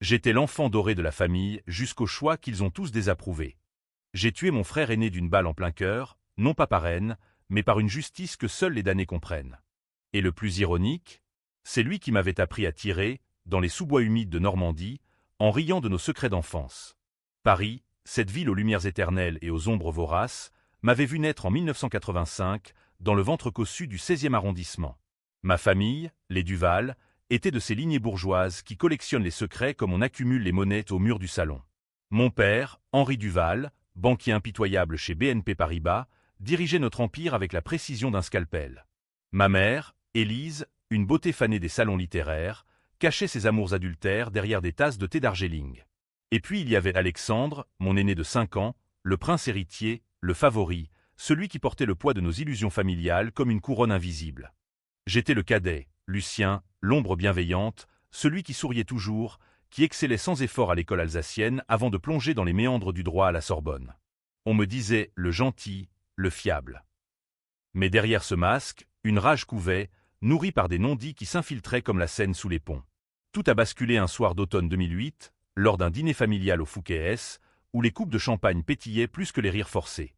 J'étais l'enfant doré de la famille jusqu'au choix qu'ils ont tous désapprouvé. J'ai tué mon frère aîné d'une balle en plein cœur, non pas par haine, mais par une justice que seuls les damnés comprennent. Et le plus ironique, c'est lui qui m'avait appris à tirer, dans les sous-bois humides de Normandie, en riant de nos secrets d'enfance. Paris, cette ville aux lumières éternelles et aux ombres voraces, m'avait vu naître en 1985, dans le ventre cossu du 16e arrondissement. Ma famille, les Duval, était de ces lignées bourgeoises qui collectionnent les secrets comme on accumule les monnaies au mur du salon. Mon père, Henri Duval, banquier impitoyable chez BNP Paribas, dirigeait notre empire avec la précision d'un scalpel. Ma mère, Élise, une beauté fanée des salons littéraires, cachait ses amours adultères derrière des tasses de thé d'Argeling. Et puis il y avait Alexandre, mon aîné de 5 ans, le prince héritier, le favori, celui qui portait le poids de nos illusions familiales comme une couronne invisible. J'étais le cadet, Lucien, l'ombre bienveillante, celui qui souriait toujours, qui excellait sans effort à l'école alsacienne avant de plonger dans les méandres du droit à la Sorbonne. On me disait le gentil, le fiable. Mais derrière ce masque, une rage couvait, nourrie par des non-dits qui s'infiltraient comme la Seine sous les ponts. Tout a basculé un soir d'automne 2008, lors d'un dîner familial au Fouquet-S, où les coupes de champagne pétillaient plus que les rires forcés.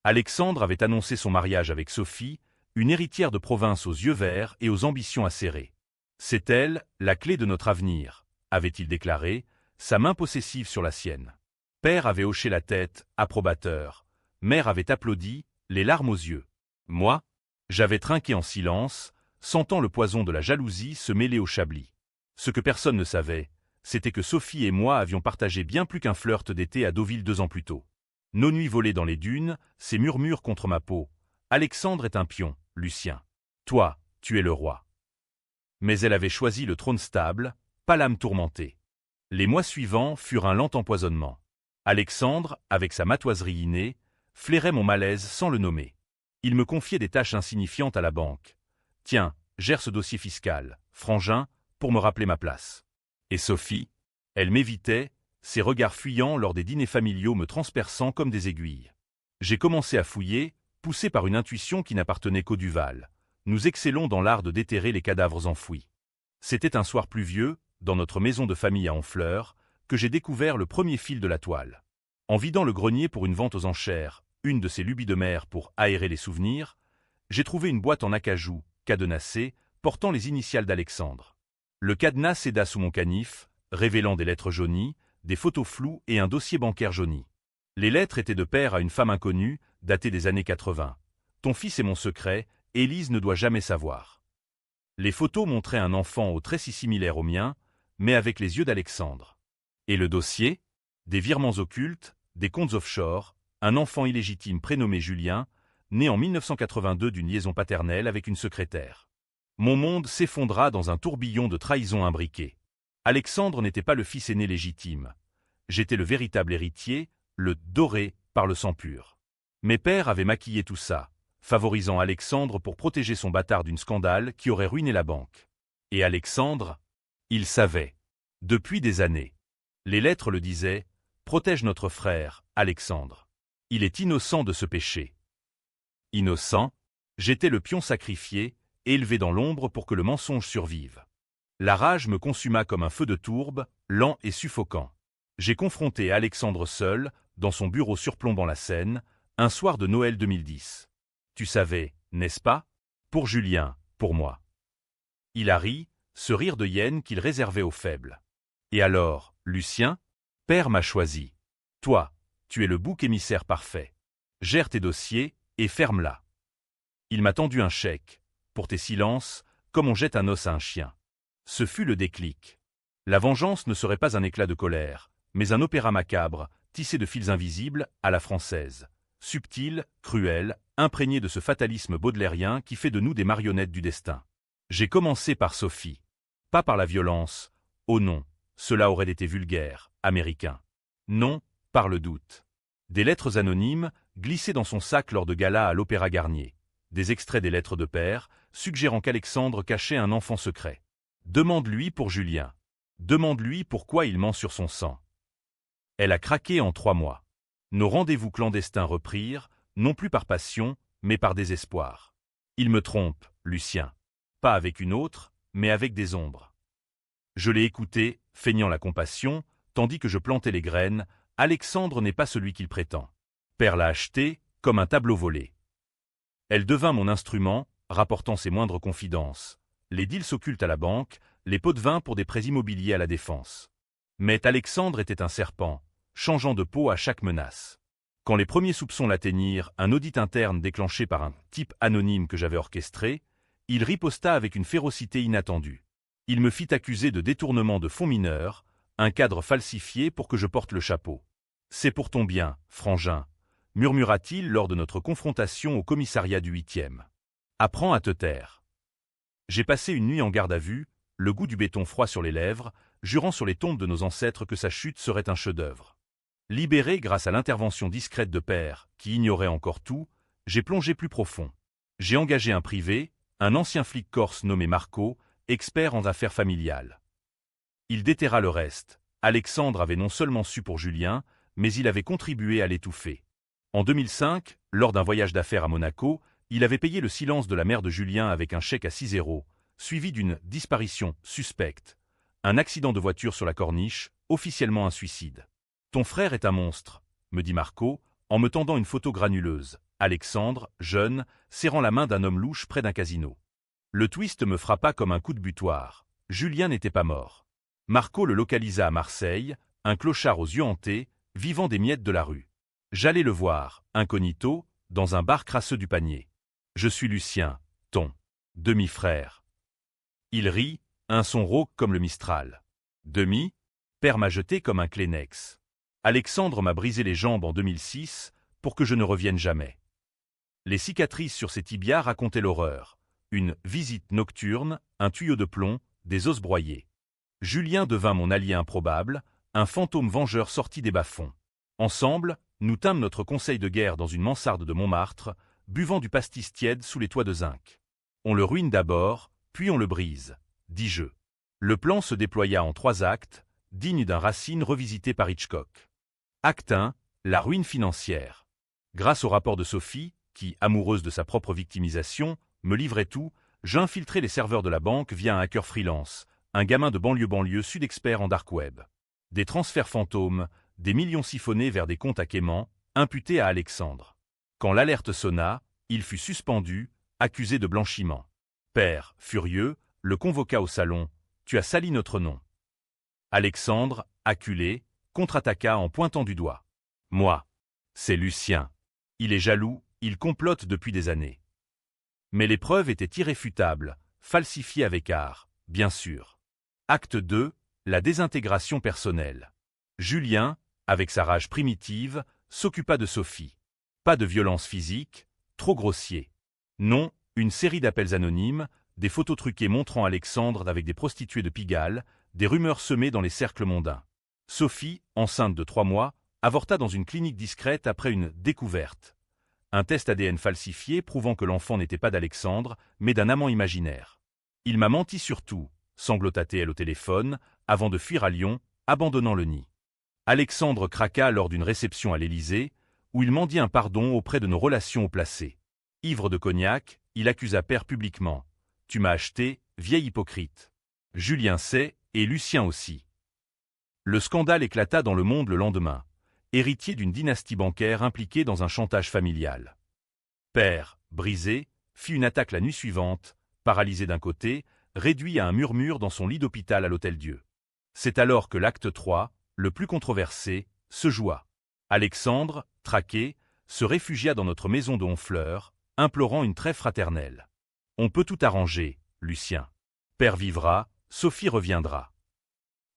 Alexandre avait annoncé son mariage avec Sophie, une héritière de province aux yeux verts et aux ambitions acérées. C'est elle, la clé de notre avenir, avait-il déclaré, sa main possessive sur la sienne. Père avait hoché la tête, approbateur. Mère avait applaudi, les larmes aux yeux. Moi, j'avais trinqué en silence, sentant le poison de la jalousie se mêler au chablis. Ce que personne ne savait, c'était que Sophie et moi avions partagé bien plus qu'un flirt d'été à Deauville 2 ans plus tôt. Nos nuits volées dans les dunes, ses murmures contre ma peau. Alexandre est un pion, Lucien. Toi, tu es le roi. Mais elle avait choisi le trône stable, pas l'âme tourmentée. Les mois suivants furent un lent empoisonnement. Alexandre, avec sa matoiserie innée, flairait mon malaise sans le nommer. Il me confiait des tâches insignifiantes à la banque. Tiens, gère ce dossier fiscal, frangin, pour me rappeler ma place. Et Sophie, elle m'évitait, ses regards fuyants lors des dîners familiaux me transperçant comme des aiguilles. J'ai commencé à fouiller, poussé par une intuition qui n'appartenait qu'aux Duval. Nous excellons dans l'art de déterrer les cadavres enfouis. C'était un soir pluvieux, dans notre maison de famille à Honfleur, que j'ai découvert le premier fil de la toile. En vidant le grenier pour une vente aux enchères, une de ces lubies de mère pour aérer les souvenirs, j'ai trouvé une boîte en acajou, cadenassée, portant les initiales d'Alexandre. Le cadenas céda sous mon canif, révélant des lettres jaunies, des photos floues et un dossier bancaire jauni. Les lettres étaient de père à une femme inconnue, datées des années 80. Ton fils est mon secret, Élise ne doit jamais savoir. Les photos montraient un enfant aux traits si similaires aux miens, mais avec les yeux d'Alexandre. Et le dossier? Des virements occultes, des comptes offshore, un enfant illégitime prénommé Julien, né en 1982 d'une liaison paternelle avec une secrétaire. Mon monde s'effondra dans un tourbillon de trahisons imbriquées. Alexandre n'était pas le fils aîné légitime. J'étais le véritable héritier, le doré par le sang pur. Mes pères avaient maquillé tout ça, favorisant Alexandre pour protéger son bâtard d'une scandale qui aurait ruiné la banque. Et Alexandre, il savait. Depuis des années. Les lettres le disaient, protège notre frère, Alexandre. Il est innocent de ce péché. Innocent, j'étais le pion sacrifié, élevé dans l'ombre pour que le mensonge survive. La rage me consuma comme un feu de tourbe, lent et suffocant. J'ai confronté Alexandre seul, dans son bureau surplombant la Seine, un soir de Noël 2010. Tu savais, n'est-ce pas? Pour Julien, pour moi. Il a ri, ce rire de hyène qu'il réservait aux faibles. Et alors, Lucien? Père m'a choisi. Toi, tu es le bouc émissaire parfait. Gère tes dossiers, et ferme-la. Il m'a tendu un chèque, pour tes silences, comme on jette un os à un chien. Ce fut le déclic. La vengeance ne serait pas un éclat de colère, mais un opéra macabre, tissé de fils invisibles, à la française. Subtil, cruel, imprégné de ce fatalisme baudelairien qui fait de nous des marionnettes du destin. J'ai commencé par Sophie. Pas par la violence. Oh non, cela aurait été vulgaire, américain. Non, par le doute. Des lettres anonymes, glissées dans son sac lors de galas à l'Opéra Garnier. Des extraits des lettres de père, suggérant qu'Alexandre cachait un enfant secret. Demande-lui pour Julien. Demande-lui pourquoi il ment sur son sang. Elle a craqué en 3 mois. Nos rendez-vous clandestins reprirent, non plus par passion, mais par désespoir. Il me trompe, Lucien. Pas avec une autre, mais avec des ombres. Je l'ai écouté, feignant la compassion, tandis que je plantais les graines. Alexandre n'est pas celui qu'il prétend. Père l'a acheté, comme un tableau volé. Elle devint mon instrument, rapportant ses moindres confidences. Les deals occultes à la banque, les pots de vin pour des prêts immobiliers à la défense. Mais Alexandre était un serpent, changeant de peau à chaque menace. Quand les premiers soupçons l'atteignirent, un audit interne déclenché par un type anonyme que j'avais orchestré, il riposta avec une férocité inattendue. Il me fit accuser de détournement de fonds mineurs, un cadre falsifié pour que je porte le chapeau. « C'est pour ton bien, frangin », murmura-t-il lors de notre confrontation au commissariat du 8e. « Apprends à te taire. » J'ai passé une nuit en garde à vue, le goût du béton froid sur les lèvres, jurant sur les tombes de nos ancêtres que sa chute serait un chef-d'œuvre. Libéré grâce à l'intervention discrète de Père, qui ignorait encore tout, j'ai plongé plus profond. J'ai engagé un privé, un ancien flic corse nommé Marco, expert en affaires familiales. Il déterra le reste. Alexandre avait non seulement su pour Julien, mais il avait contribué à l'étouffer. En 2005, lors d'un voyage d'affaires à Monaco, il avait payé le silence de la mère de Julien avec un chèque à 6 €, suivi d'une disparition suspecte. Un accident de voiture sur la corniche, officiellement un suicide. « Ton frère est un monstre », me dit Marco, en me tendant une photo granuleuse. Alexandre, jeune, serrant la main d'un homme louche près d'un casino. Le twist me frappa comme un coup de butoir. Julien n'était pas mort. Marco le localisa à Marseille, un clochard aux yeux hantés, vivant des miettes de la rue. J'allais le voir, incognito, dans un bar crasseux du Panier. « Je suis Lucien, ton demi-frère. » Il rit, un son rauque comme le Mistral. « Demi ?» Père m'a jeté comme un Kleenex. Alexandre m'a brisé les jambes en 2006 pour que je ne revienne jamais. Les cicatrices sur ses tibias racontaient l'horreur. Une visite nocturne, un tuyau de plomb, des os broyés. Julien devint mon allié improbable, un fantôme vengeur sorti des bas-fonds. Ensemble, nous tînmes notre conseil de guerre dans une mansarde de Montmartre, buvant du pastis tiède sous les toits de zinc. On le ruine d'abord, puis on le brise, dis-je. Le plan se déploya en 3 actes, digne d'un Racine revisité par Hitchcock. Acte 1, la ruine financière. Grâce au rapport de Sophie, qui, amoureuse de sa propre victimisation, me livrait tout, j'infiltrai les serveurs de la banque via un hacker freelance, un gamin de banlieue sud-expert en dark web. Des transferts fantômes, des millions siphonnés vers des comptes à Cayman, imputés à Alexandre. Quand l'alerte sonna, il fut suspendu, accusé de blanchiment. Père, furieux, le convoqua au salon. « Tu as sali notre nom. » Alexandre, acculé, contre-attaqua en pointant du doigt. « Moi. C'est Lucien. Il est jaloux, il complote depuis des années. » Mais les preuves étaient irréfutables, falsifiées avec art, bien sûr. Acte 2, la désintégration personnelle. Julien, avec sa rage primitive, s'occupa de Sophie. Pas de violence physique, trop grossier. Non, une série d'appels anonymes, des photos truquées montrant Alexandre avec des prostituées de Pigalle, des rumeurs semées dans les cercles mondains. Sophie, enceinte de 3 mois, avorta dans une clinique discrète après une découverte. Un test ADN falsifié prouvant que l'enfant n'était pas d'Alexandre, mais d'un amant imaginaire. Il m'a menti sur tout, sanglota-t-elle au téléphone, avant de fuir à Lyon, abandonnant le nid. Alexandre craqua lors d'une réception à l'Élysée, où il mendit un pardon auprès de nos relations haut placées. Ivre de cognac, il accusa Père publiquement. « Tu m'as acheté, vieil hypocrite. » Julien sait, et Lucien aussi. Le scandale éclata dans le monde le lendemain, héritier d'une dynastie bancaire impliquée dans un chantage familial. Père, brisé, fit une attaque la nuit suivante, paralysé d'un côté, réduit à un murmure dans son lit d'hôpital à l'Hôtel-Dieu. C'est alors que l'acte 3, le plus controversé, se joua. Alexandre, traqué, se réfugia dans notre maison de Honfleur, implorant une trêve fraternelle. « On peut tout arranger, Lucien. Père vivra, Sophie reviendra. »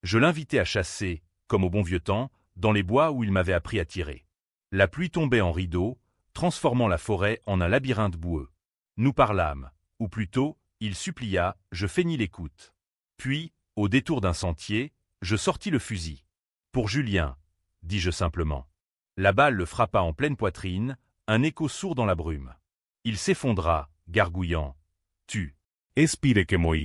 Je l'invitai à chasser, comme au bon vieux temps, dans les bois où il m'avait appris à tirer. La pluie tombait en rideaux, transformant la forêt en un labyrinthe boueux. Nous parlâmes, ou plutôt, il supplia, je feignis l'écoute. Puis, au détour d'un sentier, je sortis le fusil. « Pour Julien », dis-je simplement. La balle le frappa en pleine poitrine, un écho sourd dans la brume. Il s'effondra, gargouillant. « Tu. Espire que moi. »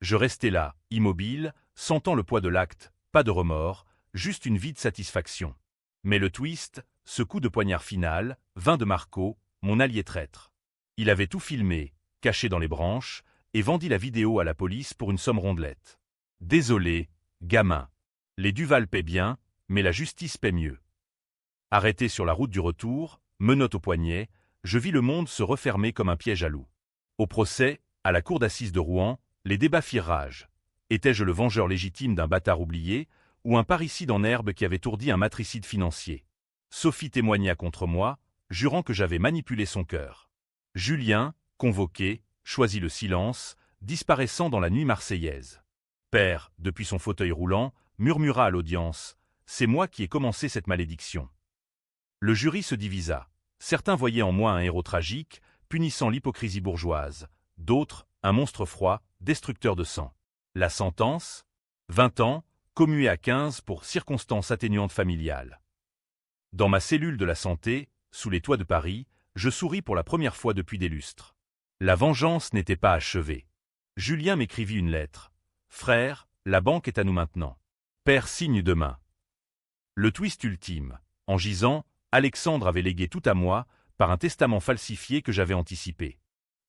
Je restai là, immobile, sentant le poids de l'acte, pas de remords, juste une vide satisfaction. Mais le twist, ce coup de poignard final, vint de Marco, mon allié traître. Il avait tout filmé, caché dans les branches, et vendit la vidéo à la police pour une somme rondelette. Désolé, gamin. Les Duval paient bien, mais la justice paie mieux. Arrêté sur la route du retour, menottes au poignet, je vis le monde se refermer comme un piège à loup. Au procès, à la cour d'assises de Rouen, les débats firent rage. Étais-je le vengeur légitime d'un bâtard oublié, ou un parricide en herbe qui avait ourdi un matricide financier? Sophie témoigna contre moi, jurant que j'avais manipulé son cœur. Julien, convoqué, choisit le silence, disparaissant dans la nuit marseillaise. Père, depuis son fauteuil roulant, murmura à l'audience « C'est moi qui ai commencé cette malédiction ». Le jury se divisa. Certains voyaient en moi un héros tragique, punissant l'hypocrisie bourgeoise. D'autres, un monstre froid, destructeur de sang. La sentence 20 ans, commuée à 15 pour circonstances atténuantes familiales. Dans ma cellule de la santé, sous les toits de Paris, je souris pour la première fois depuis des lustres. La vengeance n'était pas achevée. Julien m'écrivit une lettre. « Frère, la banque est à nous maintenant. Père signe demain. » Le twist ultime. En gisant, Alexandre avait légué tout à moi, par un testament falsifié que j'avais anticipé.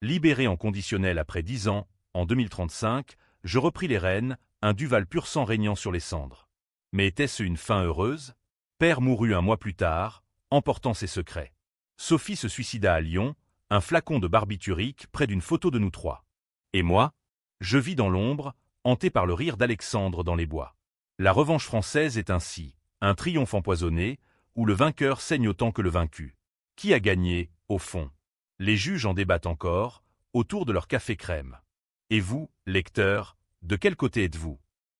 Libéré en conditionnel après 10 ans, en 2035, je repris les rênes, un Duval pur sang régnant sur les cendres. Mais était-ce une fin heureuse? Père mourut un mois plus tard, emportant ses secrets. Sophie se suicida à Lyon, un flacon de barbiturique près d'une photo de nous trois. Et moi? Je vis dans l'ombre, hanté par le rire d'Alexandre dans les bois. La revanche française est ainsi, un triomphe empoisonné, où le vainqueur saigne autant que le vaincu. Qui a gagné, au fond? Les juges en débattent encore, autour de leur café crème. Et vous, lecteurs, de quel côté êtes-vous?